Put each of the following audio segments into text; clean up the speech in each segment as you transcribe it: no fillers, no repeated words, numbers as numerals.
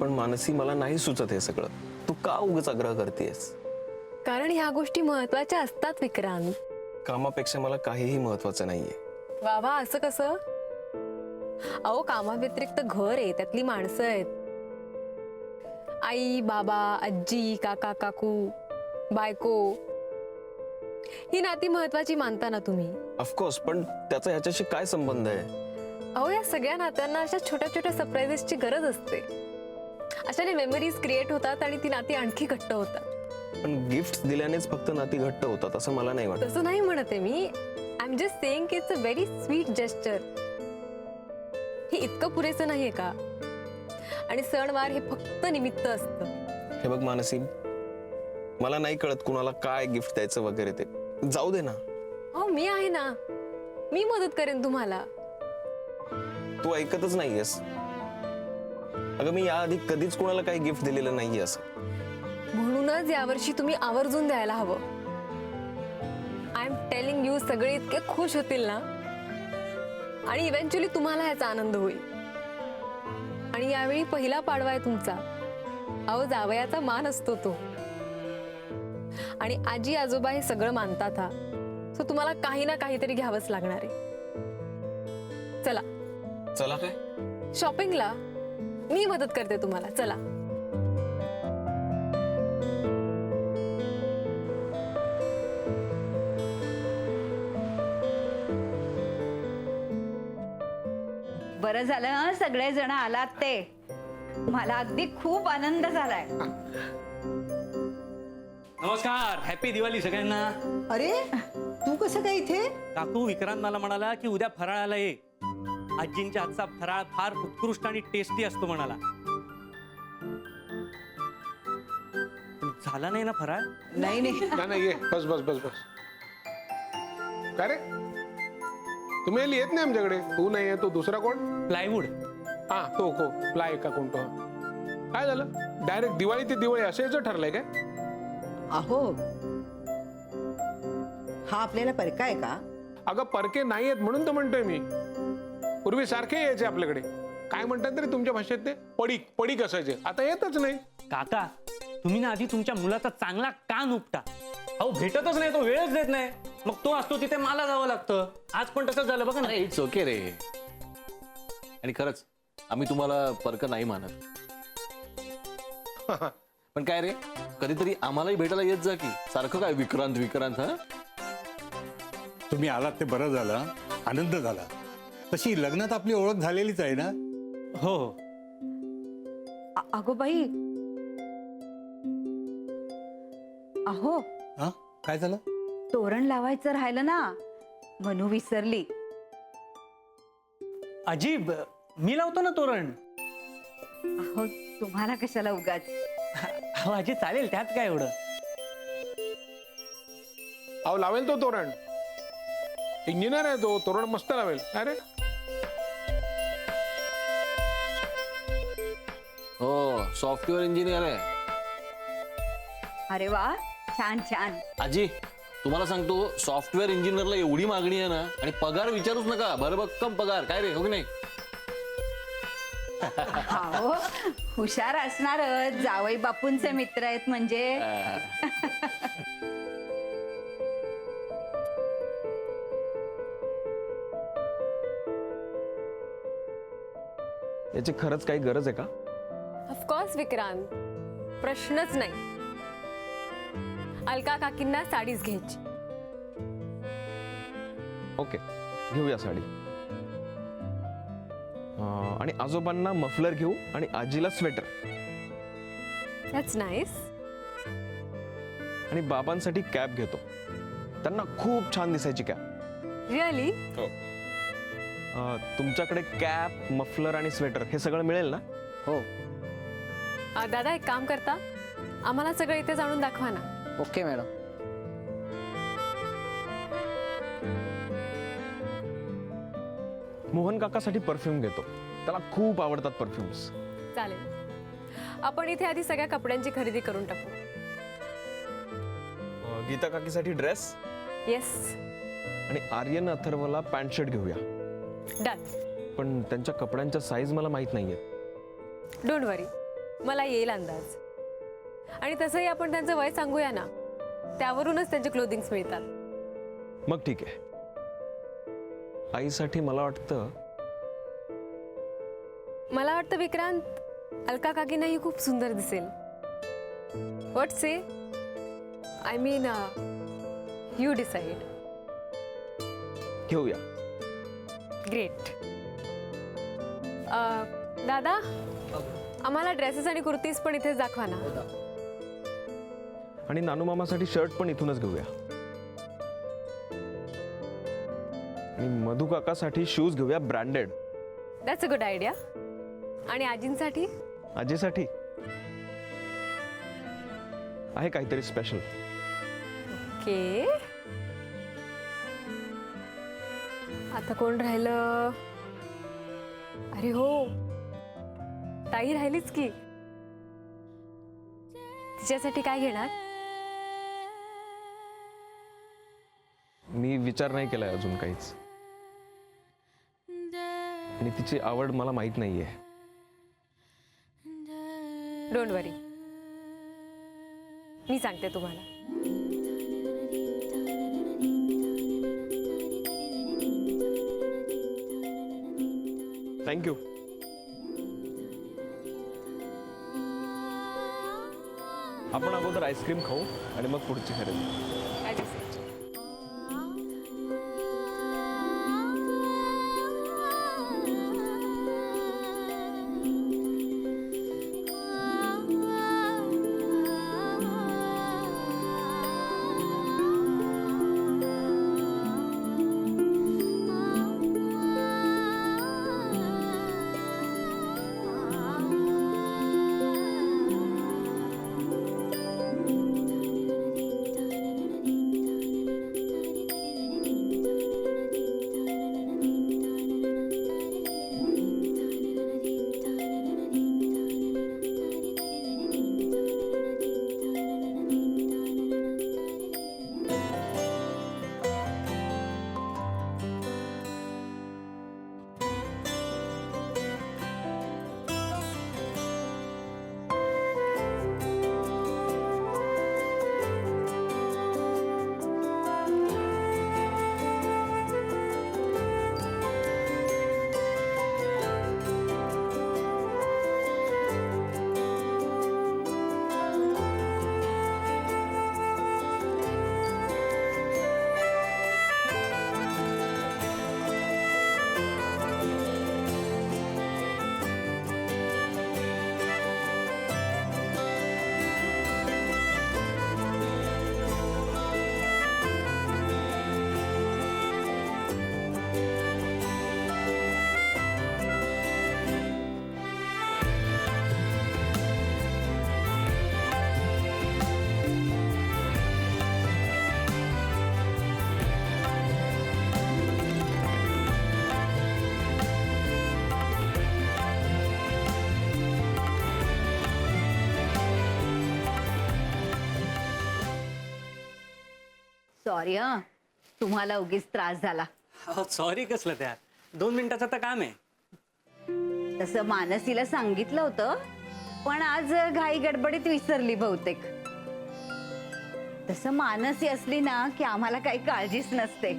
पण मानसी मला नाही सुचत हे सगळं. तू का उगाच आग्रह करतेस? कारण ह्या गोष्टी महत्वाच्या असतात विक्रांत. कामापेक्षा मला काहीही महत्वाचं नाहीये. वा वा, असं कसं? अहो, कामाव्यतिरिक्त घर आहे, त्यातली माणसं आहेत. आई बाबा, आजी, काका काकू, बायको, ही नाती महत्वाची मानता ना तुम्ही? ऑफकोर्स, पण त्याचा ह्याच्याशी काय संबंध आहे? अहो, या सगळ्या नात्यांना अशा छोट्या छोट्या सरप्राईजेसची गरज असते. अशाने मेमरीज क्रिएट होतात आणि ती नाती आणखी घट्ट होतात. पण गिफ्ट दिल्यानेच फक्त नाती घट्ट होतात असं मला नाही वाटत. तसं नाही म्हणत आहे मी. आय एम जस्ट सेइंग की it's a very sweet gesture. हे इतकं पुरेसं नाहीये का? आणि सणवार हे फक्त निमित्त असतं. हे बघ मानसी, मला नाही कळत कुणाला काय गिफ्ट द्यायचं वगैरे, ते जाऊ दे ना. हो, मी आहे ना, मी मदत करेन तुम्हाला. तू ऐकतच नाहीयेस. अगं, मी याआधी कधीच कुणाला काही गिफ्ट दिलेलं नाहीये असं. म्हणूनच यावर्षी तुम्ही आवर्जून द्यायला हवं. आय एम टेलिंग यू, सगळे इतके खुश होतील ना, आणि इव्हेंच्युअली तुम्हाला याचा आनंद होईल. आणि यावेळी पहिला पाडवा आहे तुमचा. अहो, जावयाचा मान असतो तो. आणि आजी आजोबा हे सगळं मानतात हा. सो तुम्हाला काही ना काहीतरी घ्यावंच लागणार आहे. चला चला काय? शॉपिंगला मी मदत करते तुम्हाला. चला. बरं झालं हं, सगळे जण आलात ते. मला अगदी खूप आनंद झालाय. नमस्कार, हॅपी दिवाळी सगळ्यांना. अरे, तू कसं काय इथे? काकू विक्रांत मला म्हणाला की उद्या फराळाला ये. आजींच्या हातचा फराळ फार उत्कृष्ट आणि टेस्टी असतो म्हणाला. पण झाला नाही ना फराळ? नाही नाही, ना नाही, ये बस बस बस बस. काय रे, तुम्ही यायला येत नाही आमच्याकडे? तू नाही आहे तो दुसरा कोण? प्लायवूड. हा, तो को प्लाय का कोणतो? काय झालं? डायरेक्ट दिवाळी ते दिवाळी असेच ठरलंय काय? अहो, हा आपल्याला परका आहे का? अगं, परके नाही आहेत म्हणून तर म्हणतोय मी. पूर्वी सारखे यायचे आपल्याकडे. काय म्हणतात तरी तुमच्या भाषेत ते पडीक पडीक असायचे. आता येतच नाही. काका, तुम्ही ना आधी तुमच्या मुलाचा चांगला कान उपटा. अहो, भेटतच नाही, तो वेळच देत नाही. मग तो असतो तिथे मला जावं लागतं. आज पण तसंच झालं बघा ना. इट्स ओके रे. आणि खरंच आम्ही तुम्हाला परक नाही मानत. पण काय रे, कधीतरी आम्हालाही भेटायला येत जा की. सारखं काय विक्रांत विक्रांत? हा, तुम्ही आलात ते बरं झालं, आनंद झाला. तशी लग्नात आपली ओळख झालेलीच आहे ना. हो हो. अगो बाई, अहो, हा, काय झालं? तोरण लावायचं राहिलं ना, मनू विसरली. अजीब, मी लावतो ना तोरण. अहो, तुम्हाला कशाला उगाच. अहो आजी, चालेल, त्यात काय एवढं. अहो, लावेल तो तोरण. इंजिनियर आहे तो, तोरण मस्त लावेल. अरे हो, सॉफ्टवेअर इंजिनियर आहे. अरे वा, छान छान. आजी, तुम्हाला सांगतो, सॉफ्टवेअर इंजिनियरला एवढी मागणी आहे ना, आणि पगार विचारूच नका, भरभक्कम पगार. काय रे, हो की नाही? हो, हुशार असणार. जावई बापूंचे मित्र आहेत म्हणजे. याची खरंच काही गरज आहे का? ऑफकोर्स विक्रांत, प्रश्नच नाही. अलका काकींना साडीच घ्यायची. ओके, घेऊया साडी. आणि आजोबांना मफलर घेऊ आणि आजीला स्वेटर. That's nice. आणि बाबांसाठी कॅप घेतो. त्यांना खूप छान दिसायची कॅप. रिअली? तुमच्याकडे कॅप, मफलर आणि स्वेटर हे सगळं मिळेल ना? हो. दादा, एक काम करता, आम्हाला सगळं इथे जाणून दाखवा ना. Okay madam. मोहन काकासाठी परफ्यूम घेतो. त्याला खूप आवडतात परफ्युम्स. चालेल, आपण इथे आधी सगळ्या कपड्यांची खरेदी करून टाकू. गीता काकीसाठी ड्रेस. येस, आणि आर्यन अथर्वला पॅन्ट शर्ट घेऊया. डन. पण त्यांच्या कपड्यांच्या साईज मला माहित नाहीये. डोंट वरी, मला येईल अंदाज. आणि तसंही आपण त्यांचं वय सांगूया ना, त्यावरूनच त्यांचे क्लोथिंग्स मिळतात. मग ठीक आहे. आईसाठी मला वाटतं विक्रांत अलका काकींनाही खूप सुंदर दिसेल. What say? I mean you decide. घेऊया. ग्रेट. दादा, आम्हाला ड्रेसेस आणि कुर्तीज पण इथेच दाखवा ना. आणि नानू मामासाठी शर्ट पण इथूनच घेऊया. आणि मधू काकासाठी शूज घेऊया branded. That's a good idea. आणि आजींसाठी? आजीसाठी आहे काहीतरी स्पेशल. ओके. आता कोण राहिलं? अरे हो, ताई राहिलीच की. तिच्यासाठी काय घेणार? मी विचार नाही केलाय अजून काहीच. आणि तिची आवड मला माहित नाहीये. डोंट वरी, मी सांगते तुम्हाला. थँक्यू. आपण अगोदर आईस्क्रीम खाऊ आणि मग पुढची खरेदी. As you said. सॉरी हा, तुम्हाला उगीच त्रास झाला. सॉरी कसलं त्या 2 मिनिटाचं तर काम आहे. तसं मानसीला सांगितलं होतं, पण आज घाई गडबडीत विसरली बहुतेक. तसं मानसी असली ना की आम्हाला काही काळजीच नसते.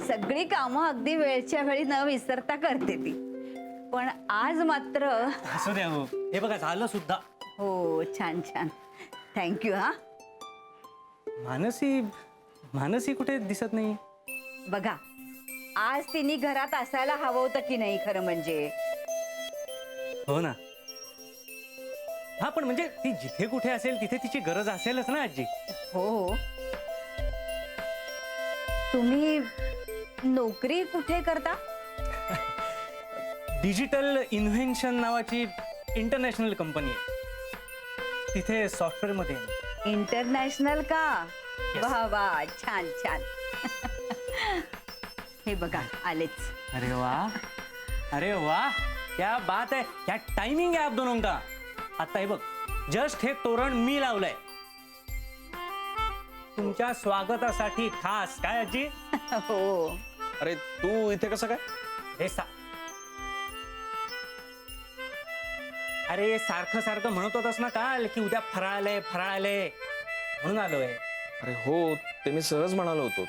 सगळी कामं अगदी वेळच्या वेळी न विसरता करते ती. पण आज मात्र असू द्या हो. हे बघा झालं सुद्धा. हो, छान छान. थँक्यू हा. मानसी कुठे दिसत नाही. बघा, आज तिने घरात असायला हवं होतं की नाही खरं म्हणजे. हो ना. हा, पण म्हणजे ती जिथे कुठे असेल तिथे तिची गरज असेलच ना आजी. हो. तुम्ही नोकरी कुठे करता? डिजिटल इन्व्हेन्शन नावाची इंटरनॅशनल कंपनी आहे. तिथे सॉफ्टवेअर मध्ये आहे. इंटरनॅशनल का? Yes. वा वा, छान छान. हे बघा आलेच. अरे वाह, अरे वाह, क्या बात आहे. क्या टायमिंग आहे आप दोनों का. आता हे बघ, जस्ट हे तोरण मी लावलंय तुमच्या स्वागतासाठी खास. काय आजी? हो. अरे तू इथे कसं काय? हे अरे सारखं सारखं म्हणत होतास ना काल की उद्या फराळ आलंय म्हणून आलोय. अरे हो, ते मी सहज म्हणालो होतो.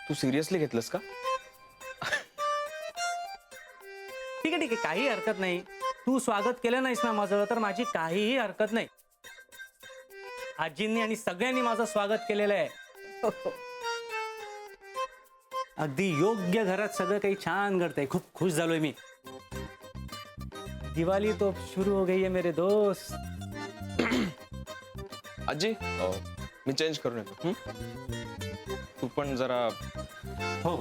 तू सिरियसली घेतलंस का? ठीक आहे काही हरकत नाही. तू स्वागत केलं नाहीस ना माझं तर माझी काहीही हरकत नाही. आजींनी आणि सगळ्यांनी माझं स्वागत केलेलं आहे. अगदी योग्य घरात सगळं काही छान घडतंय. खूप खुश झालोय मी. दिवाळी तो शुरू हो गई है मेरे दोस्त. आजी, मी चेंज करून येतो. हं? तू पण जरा. हो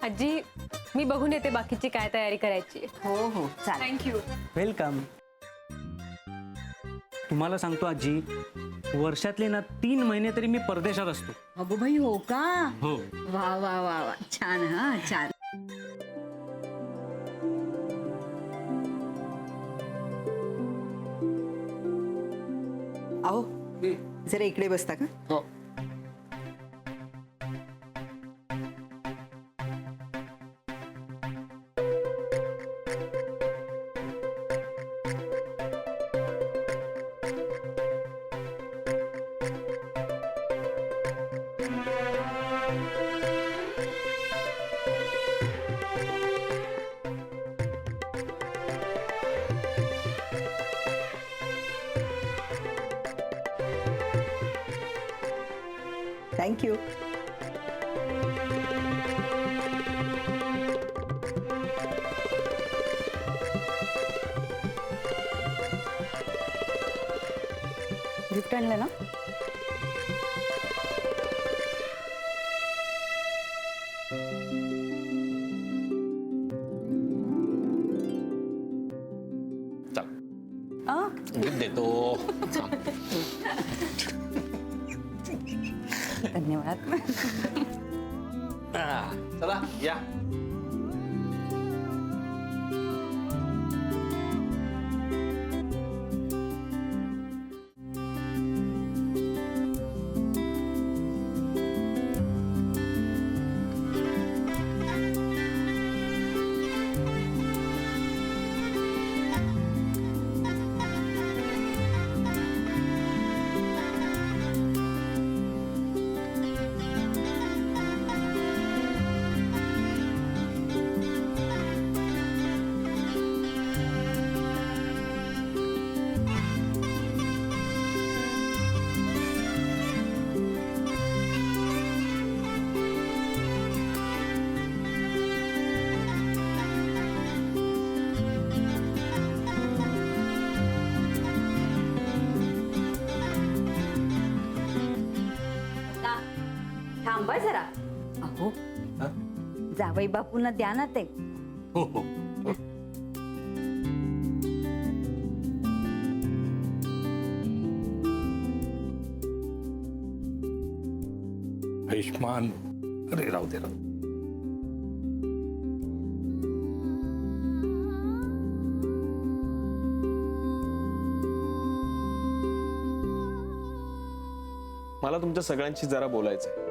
आजी, मी बघून येते बाकीची काय तयारी करायची. हो हो चालेल. थँक्यू. वेलकम. तुम्हाला सांगतो आजी, वर्षातले ना 3 महिने तरी मी परदेशात असतो. अगो भाई, हो का? हो. वा वा वा वा, छान. हा छान. अहो जरा इकडे बसता का? हो. थँक्यू. गिफ्ट आणलं ना? चल. गिफ्ट देतो. धन्यवाद. चला या. थांबा जरा. अहो जावई बापूंना द्या ना ते. हो हो. आयुष्मान. अरे राहू दे. मला तुमच्या सगळ्यांशी जरा बोलायचंय.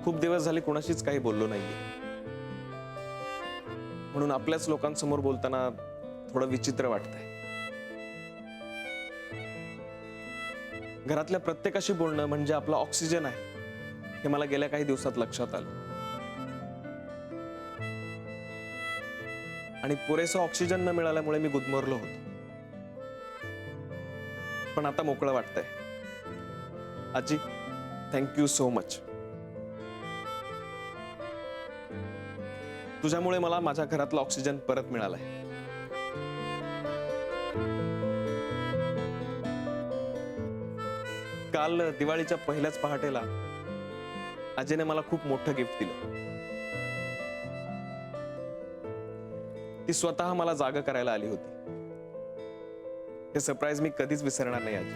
खूप दिवस झाले कोणाशीच काही बोललो नाहीये, म्हणून आपल्याच लोकांसमोर बोलताना थोडं विचित्र वाटतंय. घरातल्या प्रत्येकाशी बोलणं म्हणजे आपला ऑक्सिजन आहे हे मला गेल्या काही दिवसात लक्षात आलं. आणि पुरेसा ऑक्सिजन न मिळाल्यामुळे मी गुदमरलो होतो. पण आता मोकळं वाटतंय. आजी, थँक्यू सो मच. तुझ्यामुळे मला माझ्या घरातला ऑक्सिजन परत मिळालाय. काल दिवाळीच्या पहिल्याच पहाटेला आजीने मला खूप मोठं गिफ्ट दिलं. ती स्वतः मला जाग करायला आली होती. हे सरप्राईज मी कधीच विसरणार नाही आजी.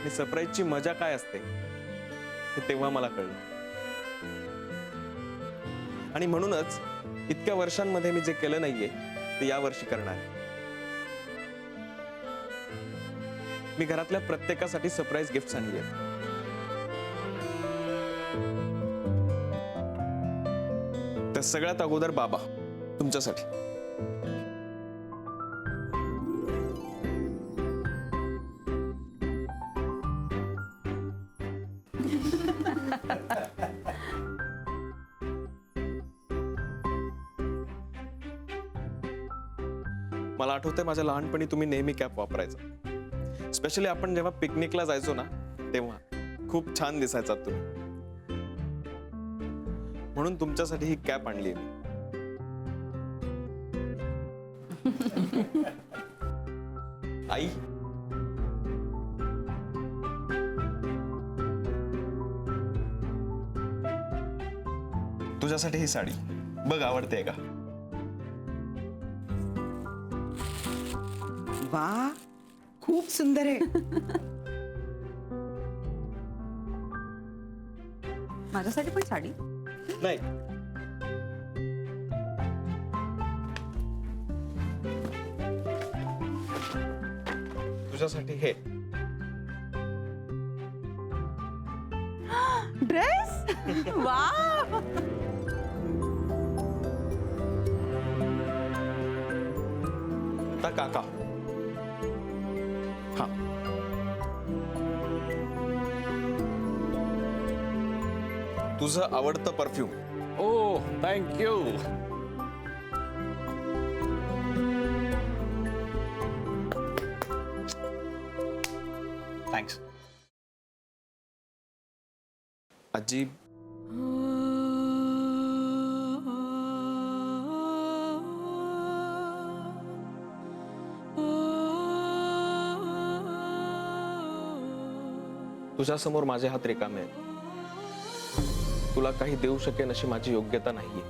आणि सरप्राईजची मजा काय असते हे तेव्हा मला कळलं. आणि म्हणूनच इतक्या वर्षांमध्ये मी जे केलं नाहीये ते या वर्षी करणार आहे. मी घरातल्या प्रत्येकासाठी सरप्राईज गिफ्ट आणली आहेत. तर सगळ्यात अगोदर बाबा, तुमच्यासाठी. मला आठवतंय माझ्या लहानपणी तुम्ही नेहमी कॅप वापरायचा. स्पेशली आपण जेव्हा पिकनिकला जायचो ना तेव्हा खूप छान दिसायचा तुम्ही. म्हणून तुमच्यासाठी ही कॅप आणली मी. आई, तुझ्यासाठी ही साडी बघ, आवडते का? वा, खूप सुंदर आहे. माझ्यासाठी पण साडी? नाही, तुझ्यासाठी हे. ड्रेस? वा, आता काका. हा, तुझं आवडतं परफ्यूम. ओ थँक्यू. थँक्स. आजी, तुझ्या समोर माझे हात रिकामे आहेत. तुला काही देऊ शकेन अशी माझी योग्यता नाहीये.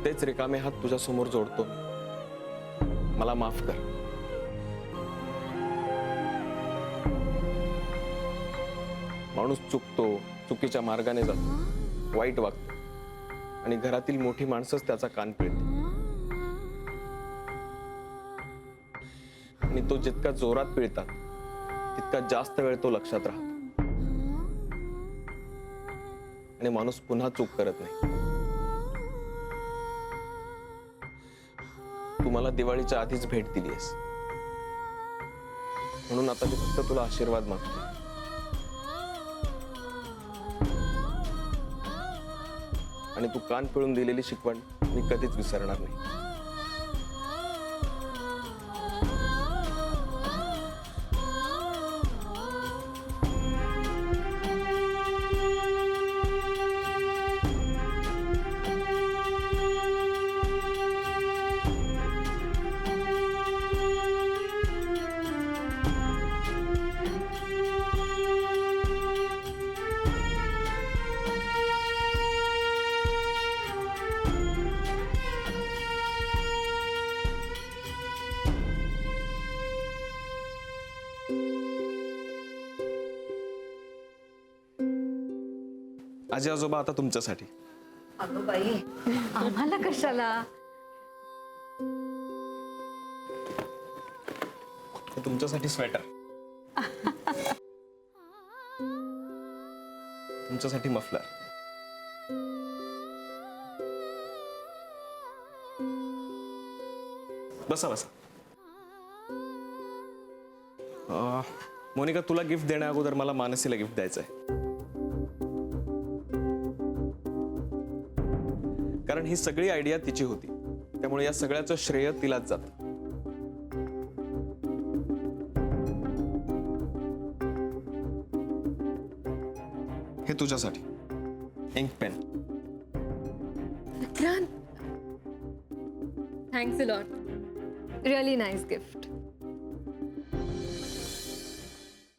तेच रिकामे हात तुझ्या समोर जोडतो मी. मला माफ कर. माणूस चुकतो, चुकीच्या मार्गाने जातो, वाईट वागतो आणि घरातील मोठी माणसंच त्याचा कान पिळते. आणि तो जितका जोरात पिळतात तितका जास्त वेळ तो लक्षात राहतो आणि माणूस पुन्हा चूक करत नाही. तू मला दिवाळीच्या आधीच भेट दिलीस, म्हणून आता मी फक्त तुला आशीर्वाद मागतो. आणि तू कान पिळून दिलेली शिकवण मी कधीच विसरणार नाही. आजी आजोबा, आता तुमच्यासाठी. अगं बाई, आम्हाला कशाला? हे तुमच्यासाठी स्वेटर, तुमच्यासाठी मफलर. बसा बसा. मोनिका, तुला गिफ्ट देण्या अगोदर मला मानसीला गिफ्ट द्यायचं आहे. कारण ही सगळी आयडिया तिची होती, त्यामुळे या सगळ्याचं श्रेय तिलाच जातं. हे तुझ्यासाठी ink pen. Vikrant, thanks a lot. Really nice gift.